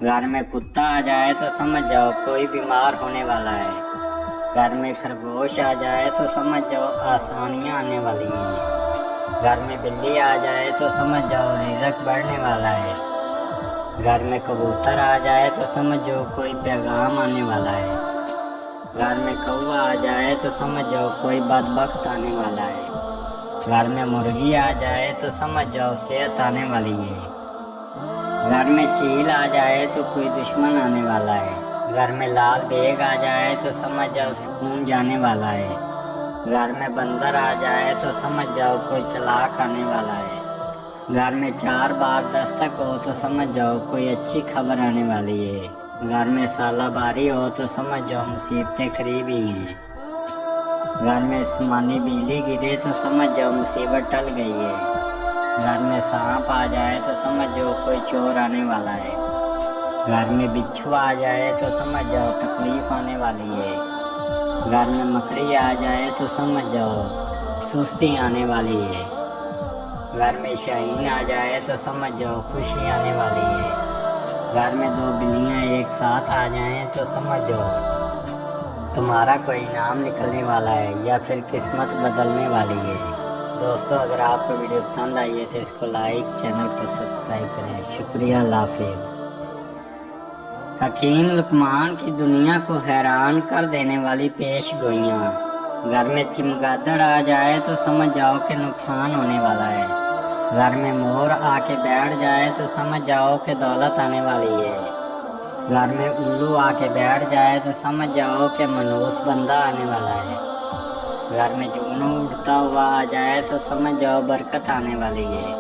घर में कुत्ता आ जाए तो समझ जाओ कोई बीमार होने वाला है। घर में खरगोश आ जाए तो समझ जाओ आसानियाँ आने वाली हैं। घर में बिल्ली आ जाए तो समझ जाओ रिज़्क बढ़ने वाला है। घर में कबूतर आ जाए तो समझ जाओ कोई पैगाम आने वाला है। घर में कौवा आ जाए तो समझ जाओ कोई बदबख्त आने वाला है। घर में मुर्गी आ जाए तो समझ जाओ सेहत आने वाली है। घर में चील आ जाए तो कोई दुश्मन आने वाला है। घर में लाल बेग आ जाए तो समझ जाओ सुकून जाने वाला है। घर में बंदर आ जाए तो समझ जाओ कोई चालाक आने वाला है। घर में 4 बार दस्तक हो तो समझ जाओ कोई अच्छी खबर आने वाली है। घर में सालाबारी हो तो समझ जाओ मुसीबतें करीब ही हैं। घर में आसमानी बिजली गिरे तो समझ जाओ मुसीबत टल गई है। घर में सांप आ जाए तो समझ जाओ कोई चोर आने वाला है। घर में बिच्छू आ जाए तो समझ जाओ तकलीफ आने वाली है। घर में मकड़ी आ जाए तो समझ जाओ सुस्ती आने वाली है। घर में शाहीन आ जाए तो समझ जाओ खुशी आने वाली है। घर में 2 बिल्लियाँ एक साथ आ जाएं तो समझ जाओ तुम्हारा कोई इनाम निकलने वाला है या फिर किस्मत बदलने वाली है। दोस्तों, अगर आपको वीडियो पसंद आई है तो इसको लाइक, चैनल को सब्सक्राइब करें। शुक्रिया, अल्लाह हाफिज़। हकीम लुकमान की दुनिया को हैरान कर देने वाली पेश गोइयाँ। घर में चमगादड़ आ जाए तो समझ जाओ कि नुकसान होने वाला है। घर में मोर आके बैठ जाए तो समझ जाओ कि दौलत आने वाली है। घर में उल्लू आके बैठ जाए तो समझ जाओ कि मनहूस बंदा आने वाला है। घर में जुगनू उड़ता हुआ आ जाए तो समझ जाओ बरकत आने वाली है।